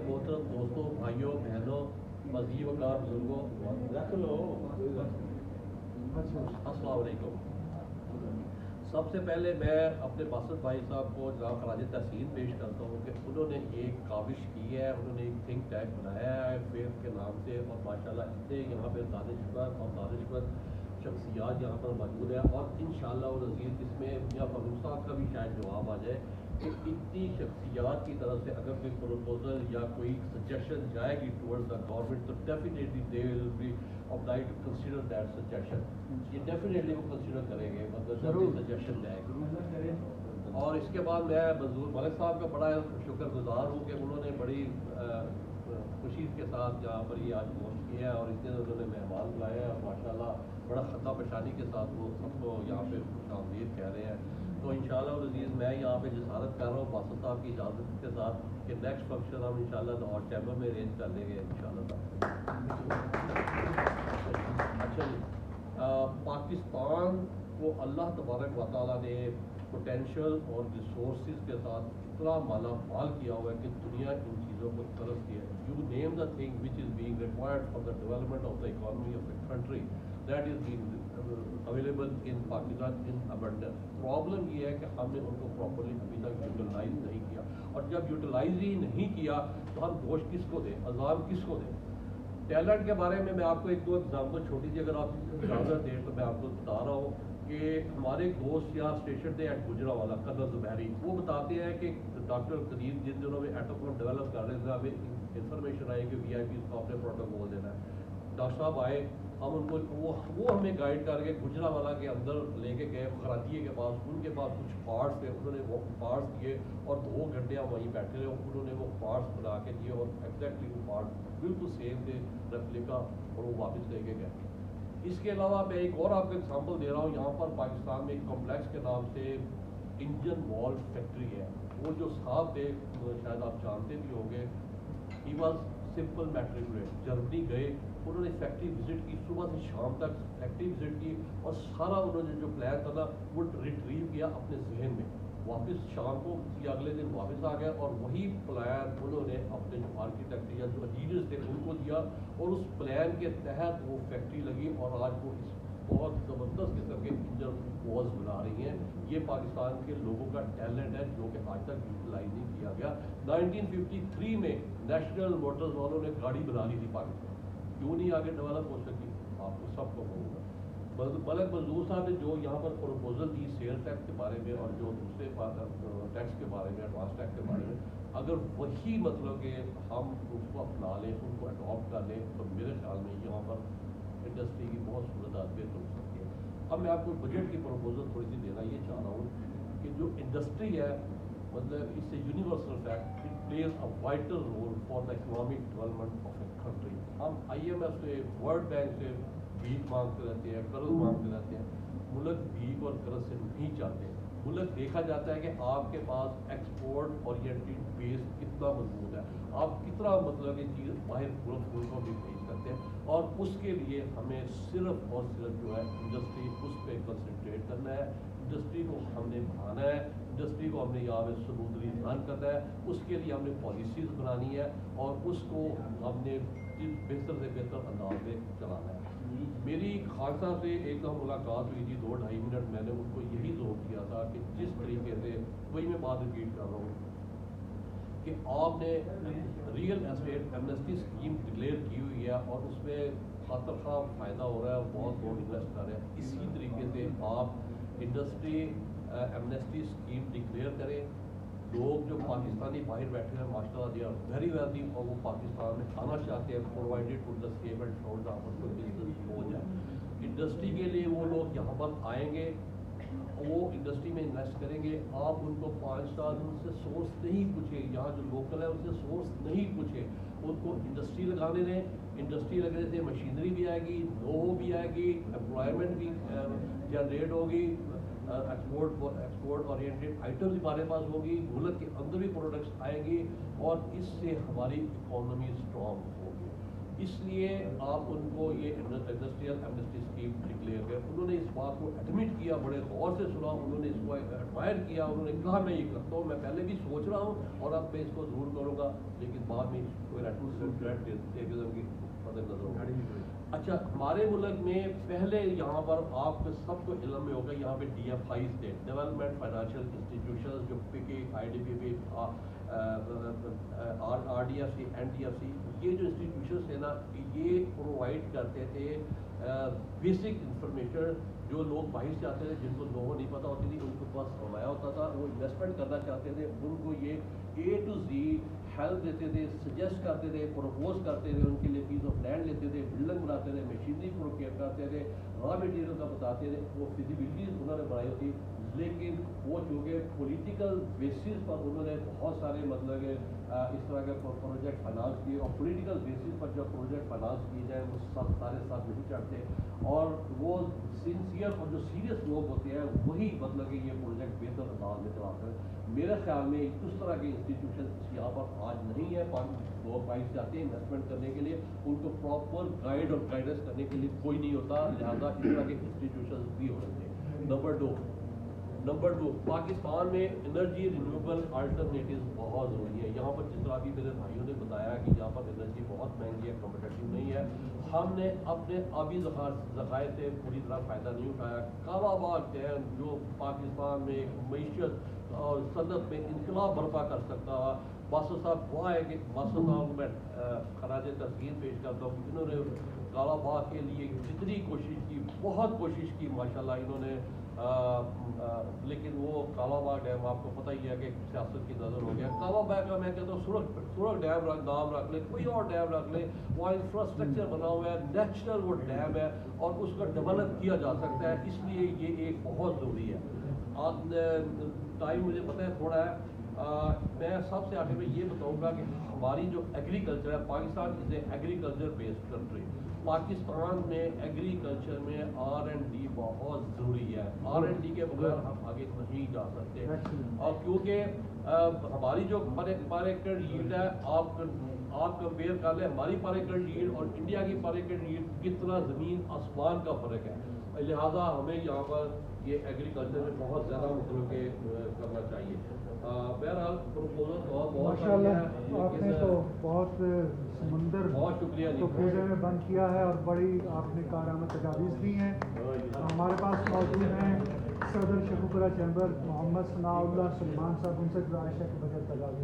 मोहतरम दोस्तों, भाइयों, बहनों, मज़ीद वकार बुजुर्गों, अस्सलाम वालेकुम। सबसे पहले मैं अपने बासत भाई साहब को जनाब खराज तहसीन पेश करता हूँ कि उन्होंने एक काविश की है, उन्होंने एक थिंक टैंक बनाया है फेथ के नाम से, और माशाल्लाह इतने यहाँ पे दानिशवर और दानिशवर शख्सियात यहाँ पर मौजूद है, और इंशाअल्लाह अज़ीज़ इसमें मियां फरूख साहब का भी शायद जवाब आ जाए कि इतनी शख्सियात की तरफ से अगर कोई प्रपोजल या कोई सजेशन जाएगी टुवर्ड्स द गवर्नमेंट, तो definitely they will be obliged to consider that suggestion. ये डेफिनेटली वो कंसीडर करेंगे, मतलब जब सजेशन जाएगी। और इसके बाद मैं मंजूर मलिक साहब का बड़ा शुक्रगुजार हूँ कि उन्होंने बड़ी खुशी के साथ यहाँ पर ये आज पहुँच किया है, और इतने उन्होंने मेहमान बुलाए हैं, और माशाल्लाह बड़ा खता पेशानी के साथ वो सबको यहाँ पे खुशामदीद कह रहे हैं। तो इंशाअल्लाह अज़ीज़ मैं यहाँ पे जसारत कर रहा हूँ बासत साहब की इजाज़त के साथ कि नेक्स्ट फंक्शन हम इंशाअल्लाह लाहौर चैम्बर में अरेंज कर लेंगे इंशाअल्लाह। अच्छा जी, पाकिस्तान को अल्लाह तबारक व तआला ने पोटेंशियल और रिसोर्सेज के साथ इतना माला माल किया हुआ है कि दुनिया इन चीज़ों को तरसती है। You name the thing which is being required for the development of the economy of the country, that is being available in Pakistan in abundance. Problem ये है कि हमने उनको प्रॉपरली अभी तक यूटिलाइज नहीं किया, और जब यूटिलाइज ही नहीं किया तो हम दोष किसको दें, अजाब किसको दें। टैलेंट के बारे में मैं आपको एक दो एग्जाम्पल छोटी सी अगर आप इजाज़त दें तो मैं आपको बता रहा हूँ कि हमारे दोस्त यहाँ स्टेशन थे एट गुजरावाला, कर्नल जुबैरी, वो बताते हैं कि डॉक्टर कदीर जिन दिनों में एटम बम डेवलप कर रहे थे, हमें इंफॉर्मेशन आई कि VIP को अपने प्रोटोकॉल देना है। डॉक्टर साहब आए, हम उनको वो हमें गाइड करके गुजरावाला के अंदर लेके गए, खरादिए के पास, उनके पास कुछ पार्ट्स थे, उन्होंने वो पार्ट्स दिए और 2 घंटे हम वहीं बैठे रहे, उन्होंने वो पार्ट्स बना के दिए, और एग्जैक्टली वो पार्ट्स बिल्कुल सेम थे रेप्लिका, और वो वापस लेके गए। इसके अलावा मैं एक और आपको एग्जाम्पल दे रहा हूँ, यहाँ पर पाकिस्तान में एक कॉम्प्लेक्स के नाम से इंजन वॉल फैक्ट्री है। वो जो साहब थे शायद आप जानते भी होंगे, he was simple matriculate, Germany गए, उन्होंने फैक्ट्री विजिट की, सुबह से शाम तक फैक्ट्री विजिट की, और सारा उन्होंने जो प्लान था ना वो रिट्रीव किया अपने जहन में, वापस शाम को या अगले दिन वापस आ गए, और वही प्लान उन्होंने अपने जो आर्किटेक्ट या जो इंजीनियर्स थे उनको दिया, और उस प्लान के तहत वो फैक्ट्री लगी, और आज वो इस बहुत ज़बरदस्त किस्म के इंजन वॉल्स बना रही हैं। ये पाकिस्तान के लोगों का टैलेंट है जो कि आज तक यूटिलाइज नहीं किया गया। 1953 में नेशनल मोटर्स वालों ने गाड़ी बना ली थी पाकिस्तान, क्यों नहीं आगे डेवलप हो सकी, आपको सबको कहूँगा। मलिक मंजूर साहब ने जो यहाँ पर प्रपोजल दी सेल टैक्स के बारे में, और जो दूसरे टैक्स के बारे में, एडवांस टैक्स के बारे में, अगर वही मतलब कि हम उसको अपना लें, उनको अडॉप्ट कर लें, तो मेरे ख्याल में यहाँ पर इंडस्ट्री की बहुत सूरत बेहतर हो सकती है। अब मैं आपको बजट की प्रपोजल थोड़ी सी देना ये चाह रहा हूँ कि जो इंडस्ट्री है, मतलब इससे universal fact, it plays a vital role for the economic development of a country. हम IMF से, वर्ल्ड बैंक से भीख मांगते रहते हैं, कर्ज मांगते रहते हैं, मुल्क भीख और कर्ज से नहीं चाहते। मुल्क देखा जाता है कि आपके पास एक्सपोर्ट ओरिएंटेड बेस कितना मजबूत है, आप कितना मतलब ये चीज़ बाहर मुल्कों में भेज सकते हैं, और उसके लिए हमें सिर्फ और सिर्फ जो है इंडस्ट्री, उस पर कंसंट्रेट करना है। इंडस्ट्री को हमने बढ़ाना है, इंडस्ट्री को हमने यहाँ पे समुद्री रन करना है, उसके लिए हमने पॉलिसीज़ बनानी है, और उसको हमने बेहतर से बेहतर अंदाज में चलाना है। मेरी खान साहब से एक दफ़ा मुलाकात हुई थी, 2-2.5 मिनट, मैंने उनको यही जोर दिया था कि जिस तरीके से, वही मैं बात रिपीट कर रहा हूँ कि आपने real estate amnesty scheme declare की हुई है, और उसमें खातर खा फ़ायदा हो रहा है, बहुत लोग इन्वेस्ट कर रहे हैं। इसी तरीके से आप इंडस्ट्री एमनेस्टी स्कीम डिक्लेयर करें। लोग जो पाकिस्तानी बाहर बैठे हैं माशाल्लाह दे आर वेरी वेल्दी, और वो पाकिस्तान में आना चाहते हैं, provided to the safe and sound आपको बिजनेस हो जाए। इंडस्ट्री के लिए वो लोग यहाँ पर आएंगे, वो इंडस्ट्री में इन्वेस्ट करेंगे, आप उनको 5 साल उनसे सोर्स नहीं पूछे, यहाँ जो लोकल है उनसे सोर्स नहीं पूछे, उनको इंडस्ट्री लगाने दें। इंडस्ट्री लगने से मशीनरी भी आएगी, नो भी आएगी, एम्प्लॉयमेंट भी जनरेट होगी, एक्सपोर्ट ओरिएंटेड आइटम्स हमारे पास होगी, मुल्क के अंदर भी प्रोडक्ट्स आएंगी, और इससे हमारी इकोनॉमी स्ट्रॉन्ग होगी। اس لیے آپ ان کو یہ انڈسٹریل ایمنسٹی اسکیم ڈکلیئر کر، انہوں نے اس بات کو ایڈمٹ کیا، بڑے غور سے سنا، انہوں نے اس کو ایڈمائر کیا، انہوں نے کہا میں یہ کرتا ہوں، میں پہلے بھی سوچ رہا ہوں اور اب میں اس کو ضرور کروں گا، لیکن بعد میں کوئی نظر ہوگا۔ اچھا، ہمارے ملک میں پہلے یہاں پر آپ کو سب کو علم میں ہوگا، یہاں پہ ڈی ایف آئی تھے، ڈیولپمنٹ فائنینشیل انسٹیٹیوشن، جو P K I D B P, R D F C, N D F C, یہ جو انسٹیٹیوشنس ہیں نا، یہ پرووائڈ کرتے تھے بیسک انفارمیشن۔ جو لوگ باہر سے آتے تھے، جن کو لوگوں نہیں پتہ ہوتی تھی، ان کے پاس سرمایہ ہوتا تھا، وہ انویسٹمنٹ کرنا چاہتے تھے، ان کو یہ اے ٹو زی ہیلپ دیتے تھے، سجیسٹ کرتے تھے، پروپوز کرتے تھے، ان کے لیے پیس آف لینڈ لیتے تھے، بلڈنگ بناتے تھے، مشینری پروکیئر کرتے تھے، را مٹیریل کا بتاتے تھے، وہ فیزیبلٹی انہوں نے بنائی ہوتی۔ لیکن وہ چونکہ پولیٹیکل بیسس پر انہوں نے بہت سارے مطلب کہ اس طرح کے پروجیکٹ فائنانس کیے، اور پولیٹیکل بیسس پر جب پروجیکٹ فائنانس کیے جائیں وہ سب سارے ساتھ نہیں چڑھتے، اور وہ سنسیئر اور جو سیریس لوگ ہوتے ہیں وہی مطلب کہ یہ پروجیکٹ بہتر انداز میں چلاتے ہیں۔ میرے خیال میں اس طرح کے انسٹیٹیوشن یہاں پر آج نہیں ہے، لوگ باہر سے آتے ہیں انویسٹمنٹ کرنے کے لیے، ان کو پراپر گائیڈ اور گائیڈنس کرنے کے لیے کوئی نہیں ہوتا، لہٰذا اس طرح کے انسٹیٹیوشن بھی ہو سکتے ہیں۔ نمبر دو، پاکستان میں انرجی رینیویبل آلٹرنیٹیوز بہت ضروری ہے۔ یہاں پر جس طرح بھی میرے بھائیوں نے بتایا کہ یہاں پر انرجی بہت مہنگی ہے، کمپٹیٹیو نہیں ہے، ہم نے اپنے آبی ذخائر سے پوری طرح فائدہ نہیں اٹھایا۔ کالا باغ ڈیم جو پاکستان میں ایک معیشت اور صنعت میں انقلاب برپا کر سکتا ہے، باسط صاحب دعا ہے کہ باسط صاحب کو میں خراج تحسین پیش کرتا ہوں کہ انہوں نے کالا باغ کے لیے جتنی کوشش کی، بہت کوشش کی ماشاءاللہ انہوں نے، لیکن وہ کالا باغ ڈیم آپ کو پتہ ہی ہے کہ سیاست کی نظر ہو گیا۔ کالا باغ کا میں کہتا ہوں سرخ ڈیم نام رکھ لیں، کوئی اور ڈیم رکھ لیں، وہاں انفراسٹرکچر بنا ہوا ہے، نیچرل وہ ڈیم ہے اور اس کو ڈیولپ کیا جا سکتا ہے، اس لیے یہ ایک بہت ضروری ہے۔ ٹائم مجھے پتہ ہے تھوڑا ہے، میں سب سے آخر میں یہ بتاؤں گا کہ ہماری جو ایگریکلچر ہے، پاکستان از اے ایگریکلچر بیسڈ کنٹری، پاکستان میں ایگریکلچر میں آر اینڈ ڈی بہت ضروری ہے، آر اینڈ ڈی کے بغیر ہم آگے نہیں جا سکتے، اور کیونکہ ہماری جو پر ایکڑ ییلڈ ہے، آپ کمپیئر کر لیں ہماری پر ایکڑ ییلڈ اور انڈیا کی پر ایکڑ ییلڈ، کتنا زمین آسمان کا فرق ہے، لہٰذا ہمیں یہاں پر یہ ایگریکلچر میں بہت زیادہ مطلب کہ کرنا چاہیے۔ بہرحال پروپوزل بہت ماشاءاللہ آپ نے تو بہت سمندر بہت شکریہ تو پوجے میں بند کیا ہے، اور بڑی آپ نے کارآمد تجاویز دی ہیں۔ ہمارے پاس موجود ہیں صدر شکوکرہ چیمبر محمد ثناء اللہ سلیمان صاحب، ان سے گزارش ہے کہ بجٹ تجاویز